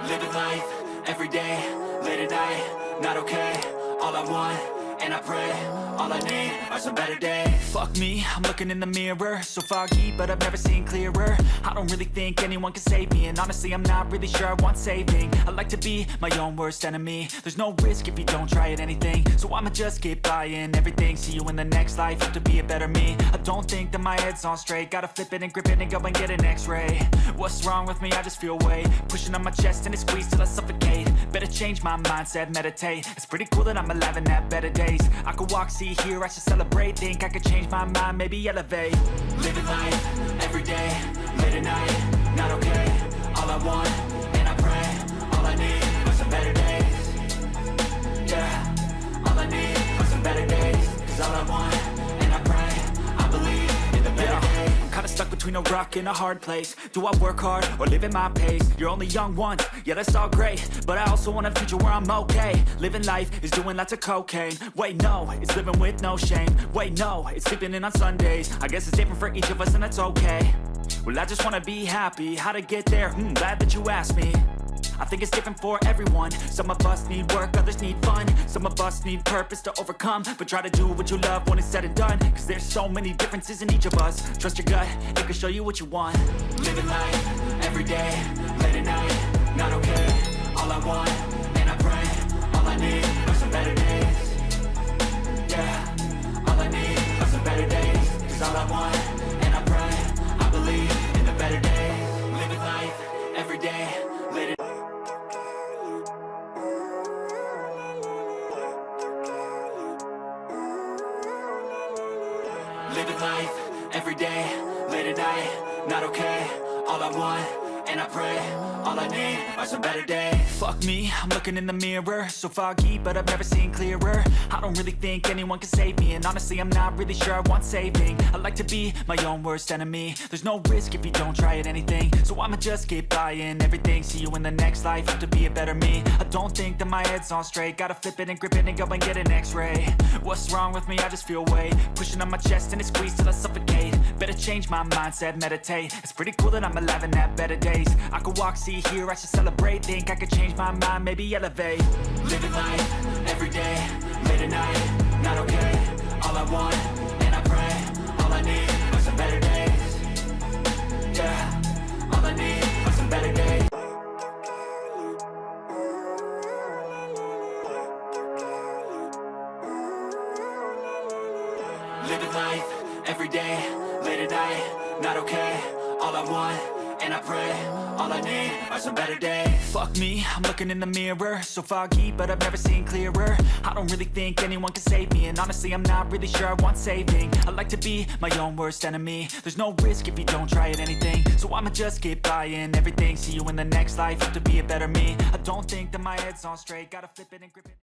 Living life, everyday, late at night, not okay. All I want, and I pray, all I need are some better days. Fuck me, I'm looking in the mirror, so foggy, but I've never seen clearer. I don't really think anyone can save me, and honestly I'm not really sure I want saving. I like to be my own worst enemy. There's no risk if you don't try at anything, so I'ma just keep buying everything. See you in the next life, hope to be a better me. I don't think that my head's on straight, gotta flip it and grip it and go and get an x-ray. What's wrong with me? I just feel weight pushing on my chest and it squeezes till I suffocate. Better change my mindset, meditate. It's pretty cool that I'm alive and have better days. I could walk, see, hear, I should celebrate. Think I could change my mind, maybe elevate. Living life, everyday, late at night, not okay. All I want, and I pray, all I need are some better days. Yeah, all I need are some better days. Cause all I want, and I pray, I believe in the better days. I'm kinda stuck between a rock and a hard place. Do I work hard or live at my pace? You're only young once, yeah that's all great, but I also want a future where I'm okay. Living life is doing lots of cocaine. Wait no, it's living with no shame. Wait no, it's sleeping in on Sundays. I guess it's different for each of us and that's okay. Well I just wanna be happy, how to get there? Glad that you asked me. I think it's different for everyone. Some of us need work, others need fun. Some of us need purpose to overcome. But try to do what you love when it's said and done. Cause there's so many differences in each of us. Trust your gut, it can show you what you want. Living life, everyday, late at night, not okay. All I want, and I pray, all I need are some better days. Yeah, all I need are some better days. Cause all I want, and I pray, I believe in the better days. Living life, everyday, late at night. Living life, everyday, late at night, not okay. All I want, and I pray, all I need are some better days. Fuck me, I'm looking in the mirror, so foggy, but I've never seen clearer. I don't really think anyone can save me, and honestly I'm not really sure I want saving. I like to be my own worst enemy. There's no risk if you don't try at anything, so I'ma just keep buying everything. See you in the next life, hope to be a better me. I don't think that my head's on straight, gotta flip it and grip it and go and get an x-ray. What's wrong with me? I just feel weight pushing on my chest and it squeezes till I suffocate. Better change my mindset, meditate. It's pretty cool that I'm alive and have better days. I could walk, see, hear, I should celebrate. Think I could change my mind, maybe elevate. Living life, everyday, late at night, not okay. All I want, and I pray, all I need are some better days. Yeah, all I need are some better days. Living life, everyday, late at night, not okay. All I want, and I pray, all I need are some better days. Fuck me, I'm looking in the mirror, so foggy, but I've never seen clearer. I don't really think anyone can save me, and honestly I'm not really sure I want saving. I like to be my own worst enemy. There's no risk if you don't try at anything, so I'ma just keep buying everything. See you in the next life, hope to be a better me. I don't think that my head's on straight, gotta flip it and grip it.